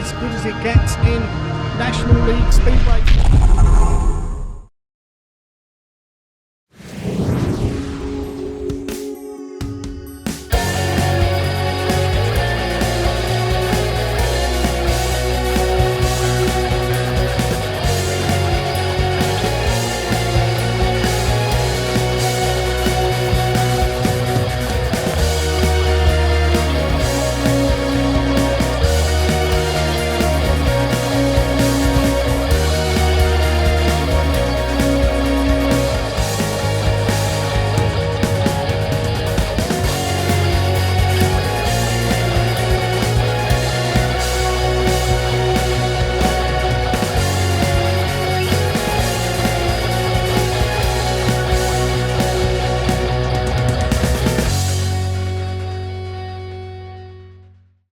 as good as it gets in National League Speedway.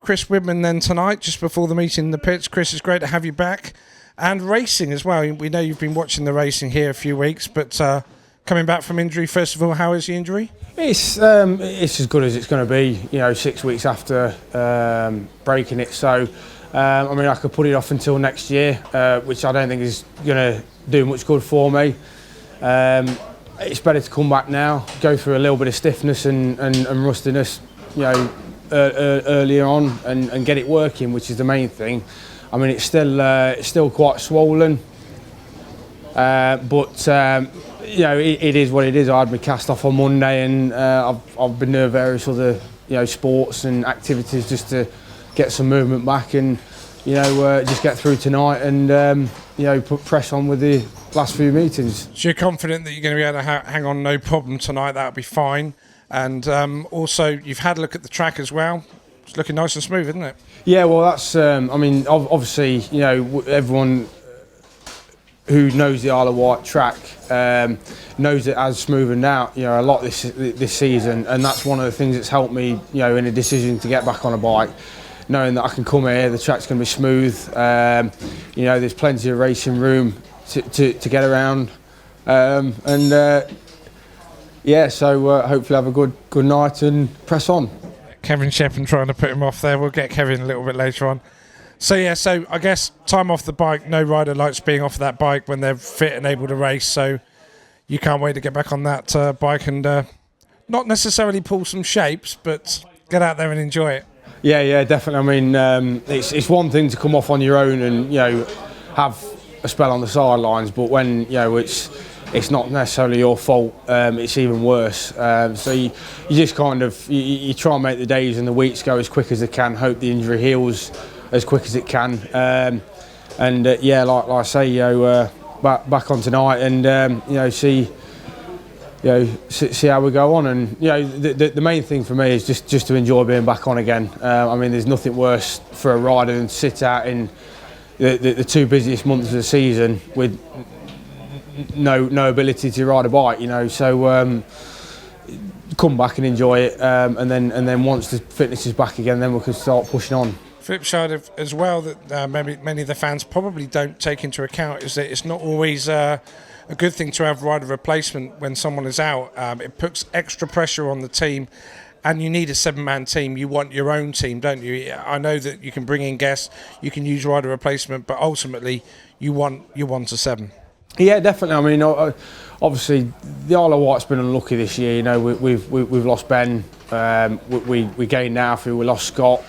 Chris Whitman then tonight, just before the meeting in the pits. Chris, it's great to have you back. And racing as well. We know you've been watching the racing here a few weeks, but coming back from injury, first of all, how is the injury? It's as good as it's going to be, 6 weeks after breaking it. So, I could put it off until next year, which I don't think is going to do much good for me. It's better to come back now, go through a little bit of stiffness and rustiness, earlier on and get it working, which is the main thing. I mean, it's still quite swollen, but it is what it is. I had my cast off on Monday, and I've been doing various other sports and activities just to get some movement back and just get through tonight and put press on with the last few meetings. So you're confident that you're going to be able to hang on no problem tonight? That'll be fine. And also, you've had a look at the track as well. It's looking nice and smooth, isn't it? Yeah, well, that's, obviously, everyone who knows the Isle of Wight track knows it has smoothened out, a lot this season. And that's one of the things that's helped me, in a decision to get back on a bike. Knowing that I can come here, the track's going to be smooth. There's plenty of racing room to get around. So hopefully have a good night and press on. Kevin Shepherd trying to put him off there. We'll get Kevin a little bit later on. So I guess time off the bike. No rider likes being off that bike when they're fit and able to race. So you can't wait to get back on that bike and not necessarily pull some shapes, but get out there and enjoy it. Yeah, definitely. I mean, it's one thing to come off on your own and have a spell on the sidelines, but when it's not necessarily your fault, it's even worse. So you just kind of, you try and make the days and the weeks go as quick as they can, hope the injury heals as quick as it can. Like I say, back on tonight and, see how we go on. And, the main thing for me is just to enjoy being back on again. There's nothing worse for a rider than to sit out in the two busiest months of the season with no ability to ride a bike, so come back and enjoy it, and then once the fitness is back again, then we can start pushing on. Flip side of as well that maybe many of the fans probably don't take into account is that it's not always a good thing to have rider replacement when someone is out. It puts extra pressure on the team, and you need a 7-man team. You want your own team, don't you? I know that you can bring in guests, you can use rider replacement, but ultimately you want a 7. Yeah, definitely. Obviously, the Isle of Wight's been unlucky this year. We've lost Ben, we gained Alfie, we lost Scott,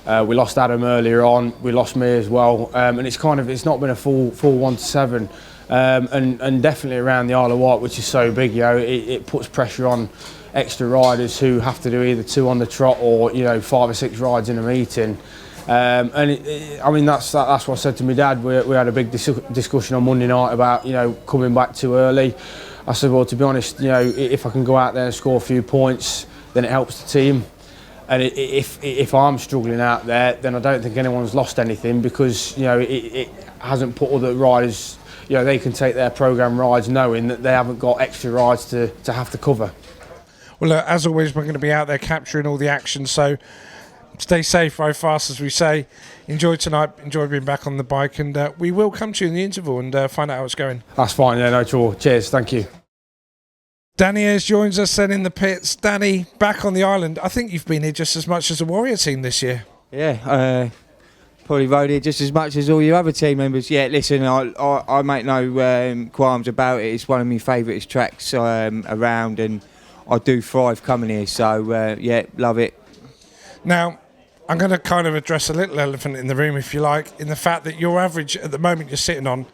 we lost Adam earlier on, we lost me as well, and it's not been a full 1 to 7, and definitely around the Isle of Wight, which is so big, it puts pressure on extra riders who have to do either 2 on the trot or 5 or 6 rides in a meeting. That's what I said to my dad. We had a big discussion on Monday night about coming back too early. I said, well, to be honest, if I can go out there and score a few points, then it helps the team. And if I'm struggling out there, then I don't think anyone's lost anything, because it hasn't put other riders. They can take their programme rides knowing that they haven't got extra rides to have to cover. Well, as always, we're going to be out there capturing all the action. So stay safe, ride fast, as we say. Enjoy tonight, enjoy being back on the bike, and we will come to you in the interval and find out how it's going. That's fine, no trouble. Cheers, thank you. Danny Ayres joins us then in the pits. Danny, back on the island. I think you've been here just as much as the Warrior team this year. Yeah, Probably rode it just as much as all your other team members. Yeah, listen, I make no qualms about it. It's one of my favourite tracks around, and I do thrive coming here. So, yeah, love it. Now, I'm going to kind of address a little elephant in the room, if you like, in the fact that your average at the moment you're sitting on,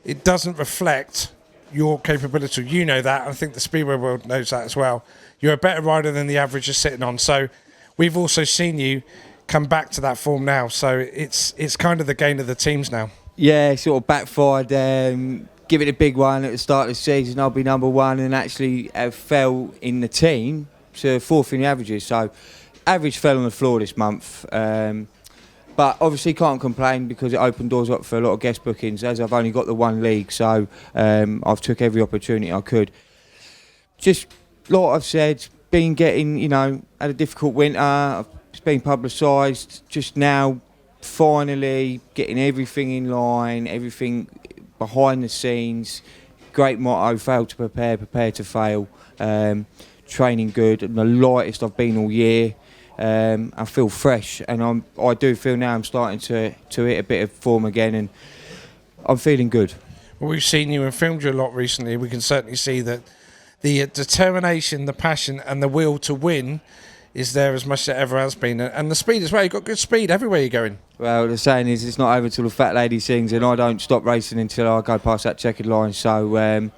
it doesn't reflect your capability. You know that. I think the Speedway world knows that as well. You're a better rider than the average you're sitting on. So we've also seen you come back to that form now. So it's kind of the gain of the teams now. Yeah, sort of backfired. Give it a big one at the start of the season. I'll be number one, and actually fell in the team to fourth in the averages. So average fell on the floor this month. But obviously can't complain because it opened doors up for a lot of guest bookings, as I've only got the one league. So I've took every opportunity I could. Just like I've said, been getting, had a difficult winter. It's been publicised. Just now, finally getting everything in line, everything behind the scenes. Great motto: fail to prepare, prepare to fail. Training good, and the lightest I've been all year. I feel fresh, and I do feel now I'm starting to hit a bit of form again, and I'm feeling good. Well, we've seen you and filmed you a lot recently. We can certainly see that the determination, the passion, and the will to win is there as much as it ever has been, and the speed as well. You've got good speed everywhere you're going. Well, the saying is it's not over till the fat lady sings, and I don't stop racing until I go past that checkered line. So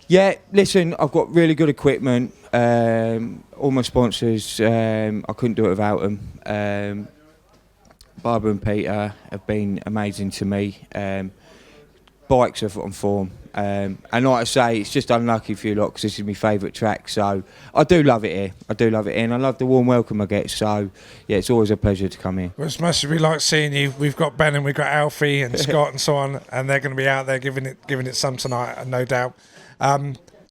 yeah, listen, I've got really good equipment. All my sponsors, I couldn't do it without them. Barbara and Peter have been amazing to me. Bikes are on form. And like I say, it's just unlucky for you lot because this is my favourite track. So I do love it here. I do love it here, and I love the warm welcome I get. So yeah, it's always a pleasure to come here. Well, as much as we like seeing you, we've got Ben and we've got Alfie and Scott and so on, and they're going to be out there giving it some tonight, no doubt.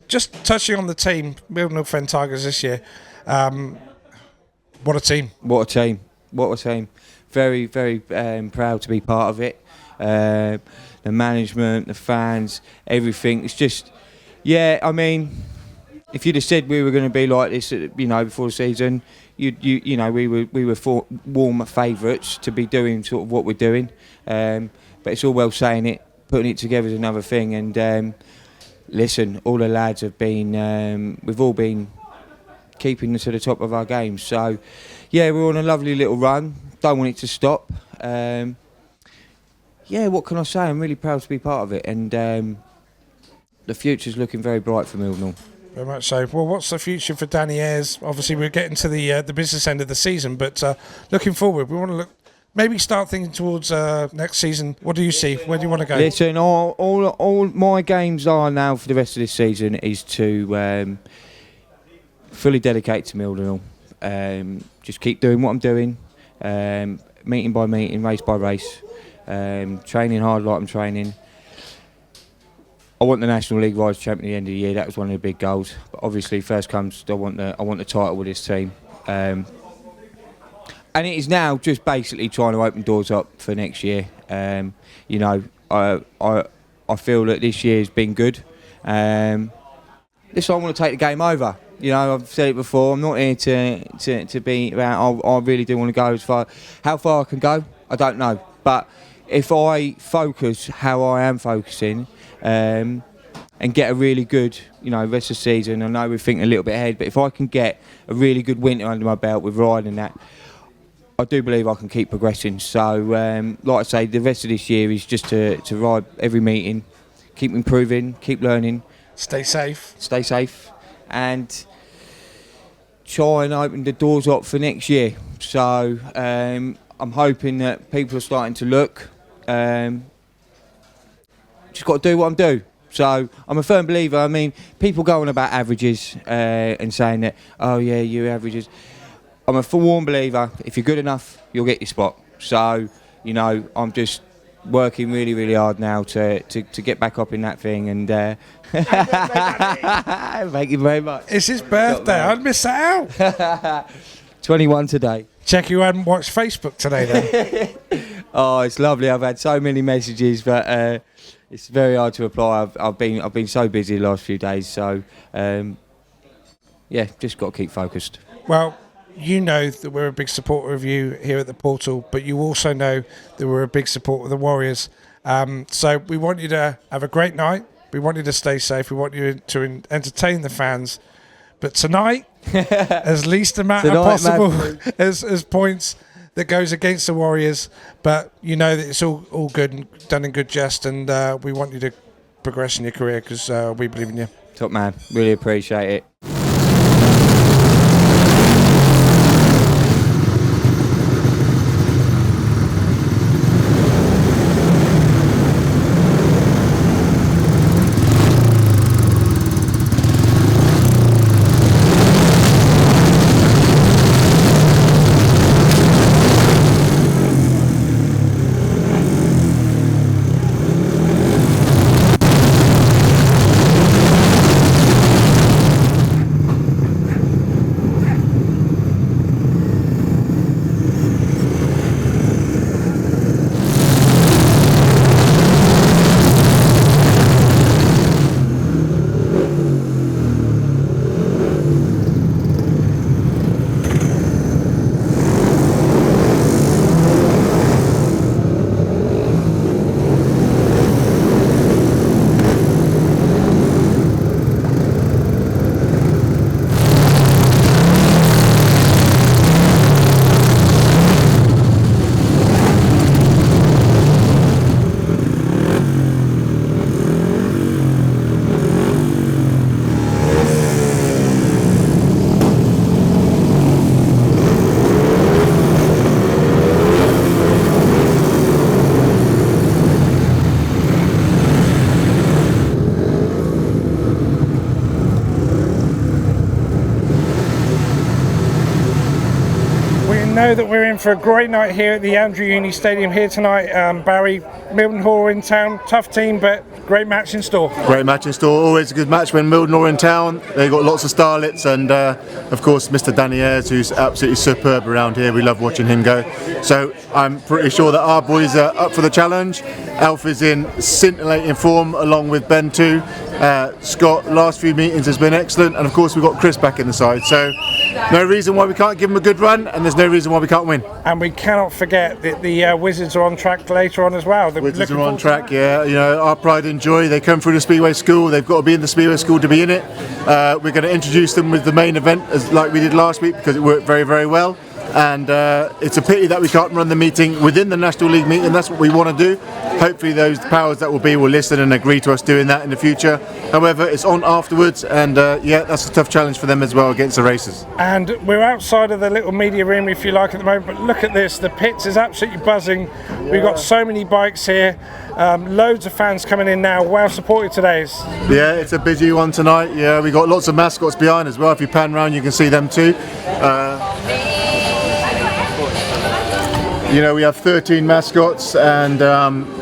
Just touching on the team, Mildenhall Fen Tigers this year. What a team! What a team! What a team! Very, very proud to be part of it. The management, the fans, everything. It's just, yeah. I mean, if you'd have said we were going to be like this, before the season, we were warm favourites to be doing sort of what we're doing. But it's all well saying it, putting it together is another thing. And listen, all the lads have been, we've all been keeping to the top of our games. So, yeah, we're on a lovely little run. Don't want it to stop. Yeah, what can I say? I'm really proud to be part of it, and the future's looking very bright for Mildenhall. Very much so. Well, what's the future for Danny Ayres? Obviously, we're getting to the business end of the season, but looking forward, we want to maybe start thinking towards next season. What do you see? Where do you want to go? Listen, all my games are now for the rest of this season is to fully dedicate to Mildenhall. Just keep doing what I'm doing, meeting by meeting, race by race. Training hard like I'm training. I want the National League Riders Champion at the end of the year. That was one of the big goals. But obviously, first comes I want the title with this team. And it is now just basically trying to open doors up for next year. I feel that this year has been good. This time I want to take the game over. I've said it before. I'm not here to be around. I really do want to go as far. How far I can go, I don't know. But if I focus how I am focusing and get a really good, rest of the season, I know we're thinking a little bit ahead, but if I can get a really good winter under my belt with riding that, I do believe I can keep progressing. So, like I say, the rest of this year is just to ride every meeting, keep improving, keep learning. Stay safe. And try and open the doors up for next year. So, I'm hoping that people are starting to look. Just got to do what I'm doing. So I'm a firm believer. I mean, people go on about averages and saying that, oh yeah, you averages. I'm a warm believer. If you're good enough, you'll get your spot. So, I'm just working really, really hard now to get back up in that thing. And thank you very much. It's his birthday. I'd miss that out. 21 today. Check you hadn't watched Facebook today then. Oh, it's lovely. I've had so many messages, but it's very hard to reply. I've been so busy the last few days, so yeah, just got to keep focused. Well, you know that we're a big supporter of you here at the Portal, but you also know that we're a big supporter of the Warriors. So we want you to have a great night. We want you to stay safe. We want you to entertain the fans. But tonight, as least amount possible as points that goes against the Warriors. But you know that it's all good and done in good jest, and we want you to progress in your career because we believe in you. Top man, really appreciate it. Know that we're in for a great night here at the Andrew Uni Stadium here tonight. Barry, Mildenhall in town, tough team, but great match in store. Great match in store, always a good match when Mildenhall are in town. They've got lots of starlets and of course Mr. Danny Ayres, who's absolutely superb around here. We love watching him go. So I'm pretty sure that our boys are up for the challenge. Alf is in scintillating form along with Ben too. Scott, last few meetings has been excellent, and of course we've got Chris back in the side. So no reason why we can't give them a good run, and there's no reason why we can't win. And we cannot forget that the Wizards are on track later on as well. Wizards are on track, yeah. You know, our pride and joy. They come through the Speedway School. They've got to be in the Speedway School to be in it. We're going to introduce them with the main event, as like we did last week, because it worked very, very well. And it's a pity that we can't run the meeting within the National League meeting. That's what we want to do. Hopefully those powers that will be will listen and agree to us doing that in the future. However, it's on afterwards, and yeah, that's a tough challenge for them as well against the racers. And we're outside of the little media room, if you like, at the moment, but look at this. The pits is absolutely buzzing. Yeah. We've got so many bikes here. Loads of fans coming in now. Well supported today. Yeah, it's a busy one tonight. Yeah, we got lots of mascots behind as well. If you pan around, you can see them too. You know, we have 13 mascots, and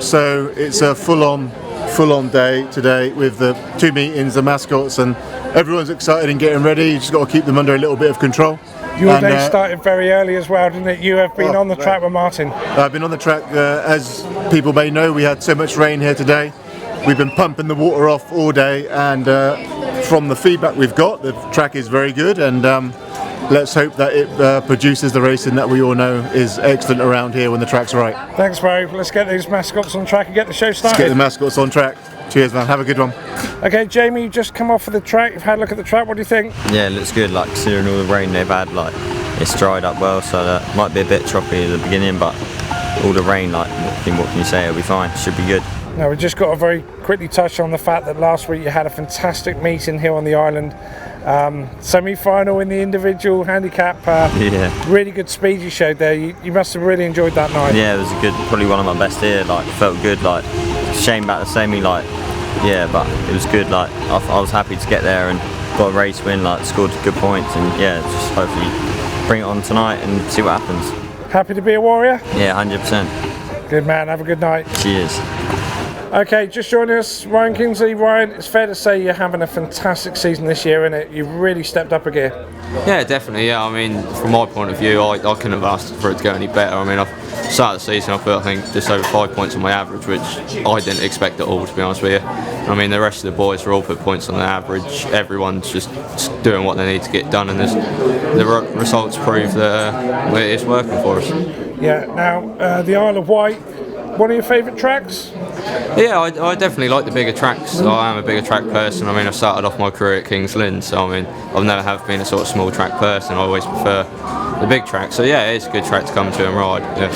so it's a full-on day today with the 2 meetings, the mascots, and everyone's excited and getting ready. You just got to keep them under a little bit of control. Your day started very early as well, didn't it? You have been on the track with Martin. I've been on the track, as people may know, we had so much rain here today. We've been pumping the water off all day, and from the feedback we've got, the track is very good, and let's hope that it produces the racing that we all know is excellent around here when the track's right. Thanks, Barry. Let's get these mascots on track and get the show started. Let's get the mascots on track. Cheers, man. Have a good one. Okay, Jamie, you've just come off of the track. You've had a look at the track. What do you think? Yeah, it looks good. Like, considering all the rain they've had, like, it's dried up well, so that might be a bit choppy at the beginning, but all the rain, like, what can you say? It'll be fine. Should be good. Now, we just got to very quickly touch on the fact that last week you had a fantastic meeting here on the island. Semi-final in the individual handicap. Yeah. Really good speed you showed there. You must have really enjoyed that night. Yeah, it was a good, probably one of my best here. Like, felt good. Like, shame about the semi. Like, yeah, but it was good. Like, I was happy to get there and got a race win. Like, scored good points, and yeah, just hopefully bring it on tonight and see what happens. Happy to be a Warrior? Yeah, 100%. Good man. Have a good night. Cheers. Okay, just joining us, Ryan Kingsley. Ryan, it's fair to say you're having a fantastic season this year, isn't it? You've really stepped up a gear. Yeah, definitely. Yeah, I mean, from my point of view, I couldn't have asked for it to go any better. I mean, I've started the season, I think, just over 5 points on my average, which I didn't expect at all, to be honest with you. I mean, the rest of the boys are all put points on the average. Everyone's just doing what they need to get done, and the results prove that it's working for us. Yeah. Now, the Isle of Wight, one of your favourite tracks? Yeah, I definitely like the bigger tracks. I am a bigger track person. I mean, I started off my career at Kings Lynn, so I mean, I've never have been a sort of small track person. I always prefer the big track. So yeah, it's a good track to come to and ride. Yeah.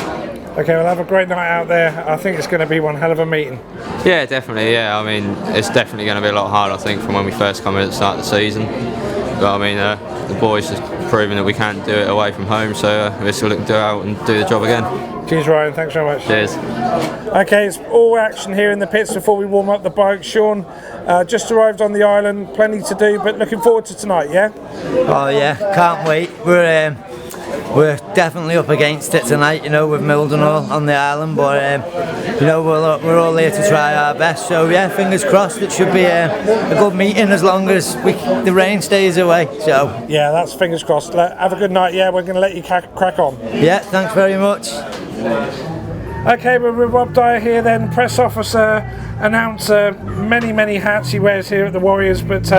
Okay, we'll have a great night out there. I think it's going to be one hell of a meeting. Yeah, definitely. Yeah, I mean, it's definitely going to be a lot harder, I think, from when we first come in at the start of the season. But I mean, the boys have proven that we can do it away from home, so we're still looking to go out and do the job again. Cheers, Ryan. Thanks very much. Cheers. Okay, it's all action here in the pits before we warm up the bike. Sean just arrived on the island, plenty to do, but looking forward to tonight, yeah? Oh yeah, can't wait. We're definitely up against it tonight, you know, with Mildenhall on the island, but you know, we're all here to try our best. So yeah, fingers crossed. It should be a good meeting as long as the rain stays away. So yeah, that's fingers crossed. Have a good night. Yeah, we're going to let you crack on. Yeah, thanks very much. Okay, we're with Rob Dyer here then, press officer, announcer, many hats he wears here at the Warriors, but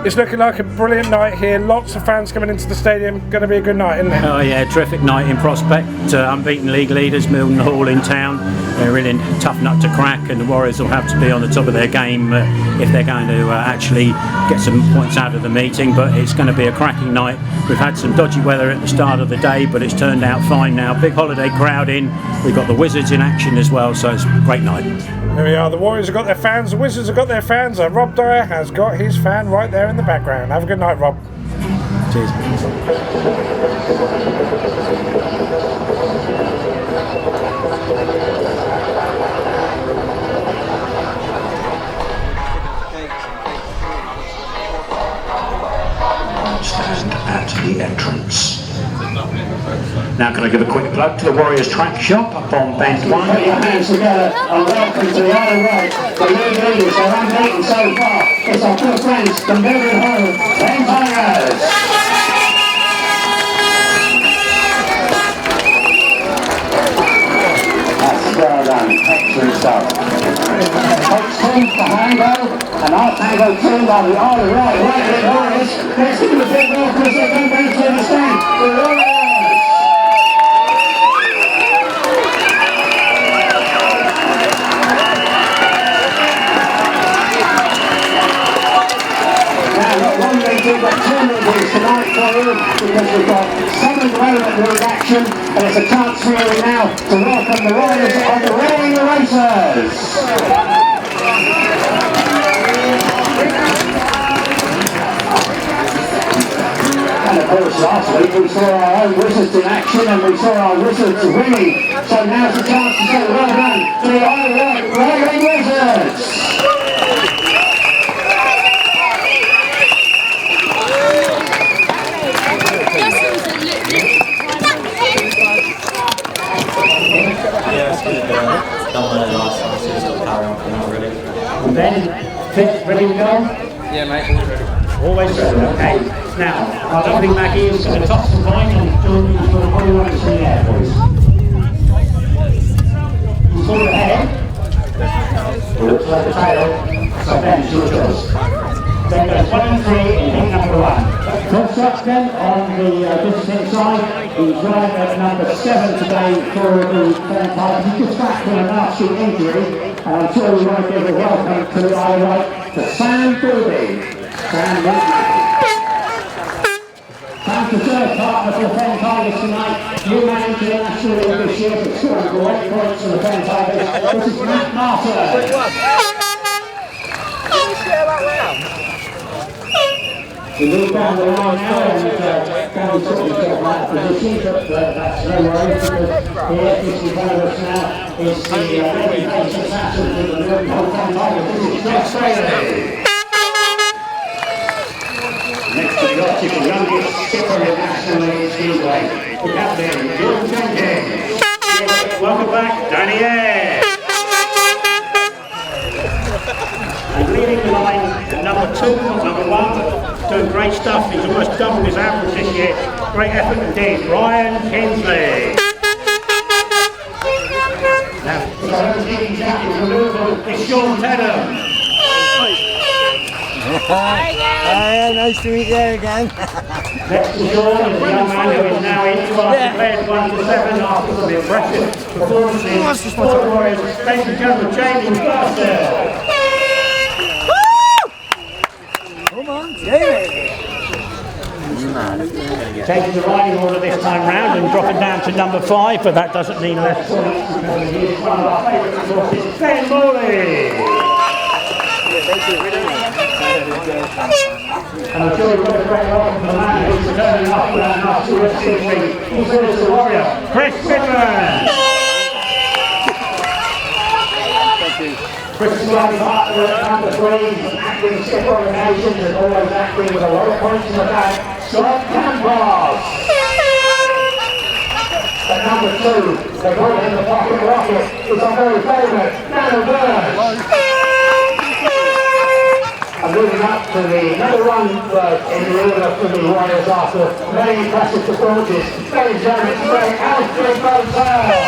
it's looking like a brilliant night here. Lots of fans coming into the stadium. Going to be a good night, isn't it? Oh yeah, terrific night in prospect. Unbeaten league leaders, Mildenhall in town. They're really tough nut to crack, and the Warriors will have to be on the top of their game if they're going to actually get some points out of the meeting. But it's going to be a cracking night. We've had some dodgy weather at the start of the day, but it's turned out fine now. Big holiday crowd in. We've got the Wizards in action as well, so it's a great night. Here we are, the Warriors have got their fans, the Wizards have got their fans, and Rob Dyer has got his fan right there in the background. Have a good night, Rob. Cheers. Stand at the entrance. Now can I give a quick plug to the Warriors Track Shop up on Bend 1? Put your hands together and welcome to the Isle of Wight. The league leaders are unbeaten so far. It's our good friends, the Mildenhall Fen Tigers. That's well done, excellent stuff. Takes two for Tango, and our Tango 2 by the Isle of Wight Whitling Warriors. Let's give them a big welcome as they go down to the stand. The Warriors! We've got two movies tonight for you because we've got seven relevant league action, and it's a chance for you now to welcome the Warriors on the Raining Racers. And of course last week we saw our own Wizards in action and we saw our Wizards winning, so now's the chance to say well done to the Isle of Wight Raining Wizards. Ben, fit, ready to go? Yeah, mate. Always ready, okay. Now, our jumping back is to the top of the line and join you for the body runners in the air, boys. Forward ahead. It looks like the tail. So Ben, it's your choice. Ben goes 1 and 3 in heat number 1. Construction on the visiting side. He's riding at number 7 today for the Fen Tigers. He's just back from a nasty injury. And I'm sure we want to give a welcome to the Isle of Wight to Sam Booby. Sam Sam's the third partner for the Fen Tigers tonight. New man into the National League this year for scoring great points for the Fen Tigers. This is Matt Martin. We move down the line now and Gary sort himself out of position, but that's no worries because here is in front of us now is the ready-faced assassin to the Mildenhall Fen Tigers. This is Josh Bailey. Next to the Arctic, the youngest skipper in National League Speedway, the captain, Jordan Jenkins. Welcome back, Danny Ayres. And leading the line, number 2, number 1. Doing great stuff, he's almost doubled his average this year. Great effort indeed, Ryan Kinsley. Now, it's Sean Tedham. Hi, nice to meet you again. Next to Sean is a young man who is now into our players 1 to 7 after some impressive performances. Sport Warriors, ladies and gentlemen, Jamie Foster. Come on, Jamie. Taking the riding order this time round and dropping down to number 5, but that doesn't mean less points because he is one of our favourite horses, Ben Morley. And I'm sure we've got a great welcome for the man who's turning up around our tourist Speedway. He's the warrior, Chris Whitman. Chris is running hard at number 3, acting stiff on occasions and always acting with a lot of points in the bag. Scott Campos. At number 2, the bullet in the pocket rocket is our very favourite, Nana Burns. And moving up to the number 1 in the order for the Warriors after very impressive performances. Ladies and gentlemen, today, Alfred Bozell.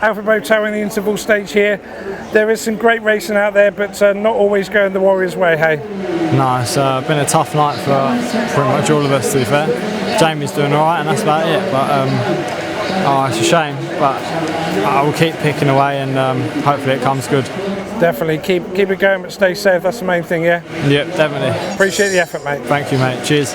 Alfred Botel in the interval stage here. There is some great racing out there, but not always going the Warriors' way, hey? No, it's been a tough night for pretty much all of us, to be fair. Jamie's doing alright, and that's about it, but it's a shame, but I will keep picking away, and hopefully it comes good. Definitely, keep it going, but stay safe, that's the main thing, yeah? Yep, definitely. Appreciate the effort, mate. Thank you, mate. Cheers.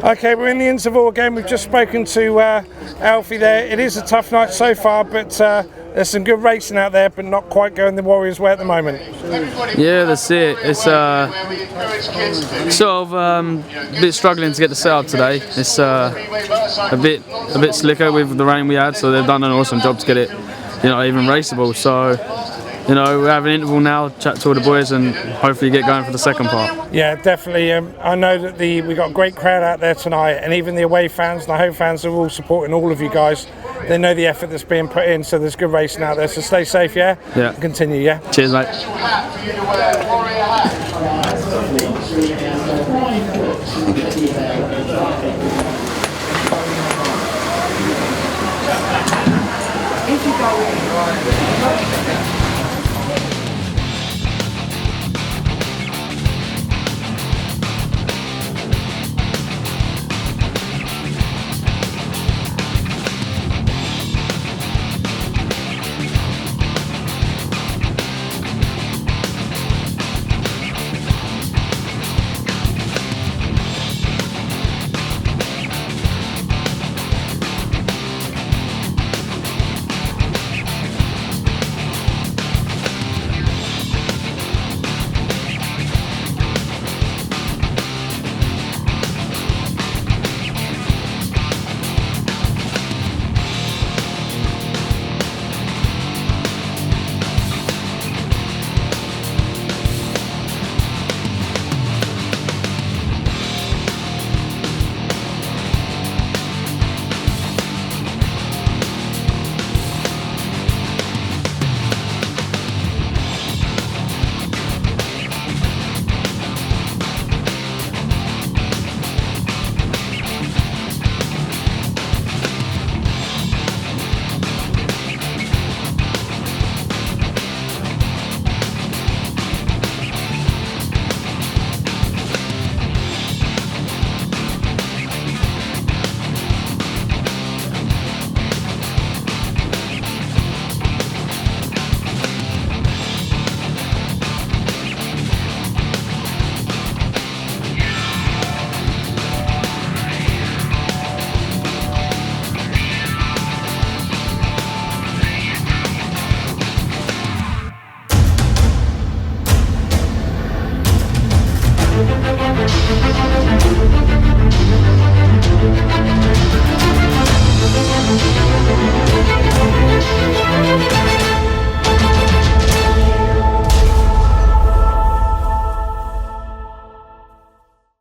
Okay, we're in the interval again. We've just spoken to Alfie there. It is a tough night so far, but there's some good racing out there, but not quite going the Warriors' way at the moment. Yeah, that's it. It's sort of a bit struggling to get the setup today. It's a bit slicker with the rain we had, so they've done an awesome job to get it, even raceable. So, we have an interval now, chat to all the boys, and hopefully get going for the second part. Yeah, definitely. I know that we got a great crowd out there tonight, and even the away fans and the home fans are all supporting all of you guys. They know the effort that's being put in, so there's good racing out there. So stay safe, yeah? Yeah. And continue, yeah? Cheers, mate. If you go in,